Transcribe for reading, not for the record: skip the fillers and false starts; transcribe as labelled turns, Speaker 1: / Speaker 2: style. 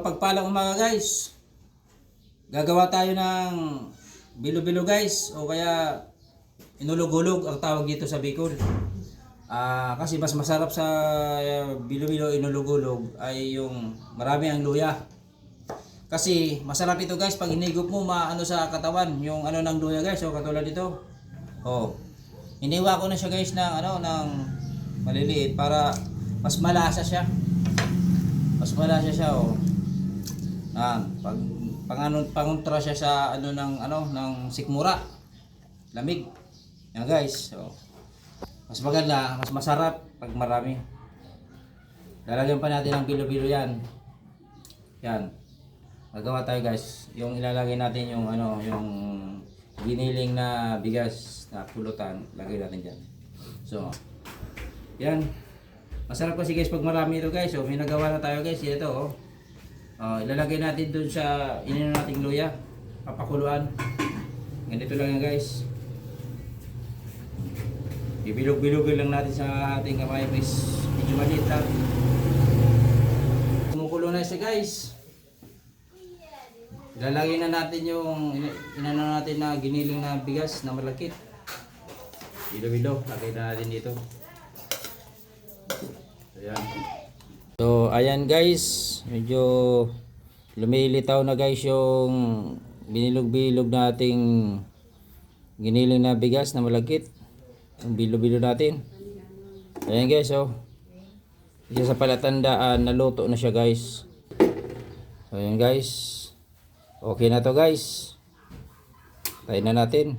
Speaker 1: Pagpalang umaga guys, gagawa tayo ng bilo-bilo guys, o kaya inulog-ulog ang tawag dito sa Bicol. Kasi mas masarap sa bilo-bilo inulog-ulog ay yung marami ang luya. Kasi masarap ito guys pag hinigop mo maano sa katawan, yung ano ng luya guys, o katulad dito. Oh. Iniwa ko na siya guys ng maliliit para mas malasa siya. Mas malasa siya oh. Pangontra siya sa ng sikmura. Lamig. Yan guys. So, mas maganda, mas masarap pag marami. Lalagyan pa natin ng bilo-bilo yan. Yan. Gagawa tayo guys. Yung ilalagay natin yung yung giniling na bigas na pulutan, lagay natin diyan. So, yan. Masarap kasi guys pag marami ito guys. So, may nagawa na tayo guys. Ito oh. Ilalagay natin dun sa inino nating luya, papakuluan. Ganito lang yan guys. Ibilog-bilogin lang natin sa ating kamay guys. Medyo maliit lang. Kumukulo na siya guys. Ilalagay na natin yung inano natin na giniling na bigas na malakit. Bilo-bilo, lagay na natin dito. Ayan. So ayan guys, medyo lumilitaw na guys yung binilog-bilog nating giniling na bigas na malagkit. Yung bilo-bilo natin. Ayan guys oh. Isa sa palatandaan naluto na siya guys. So ayan guys. Okay na to guys. Tayo na natin.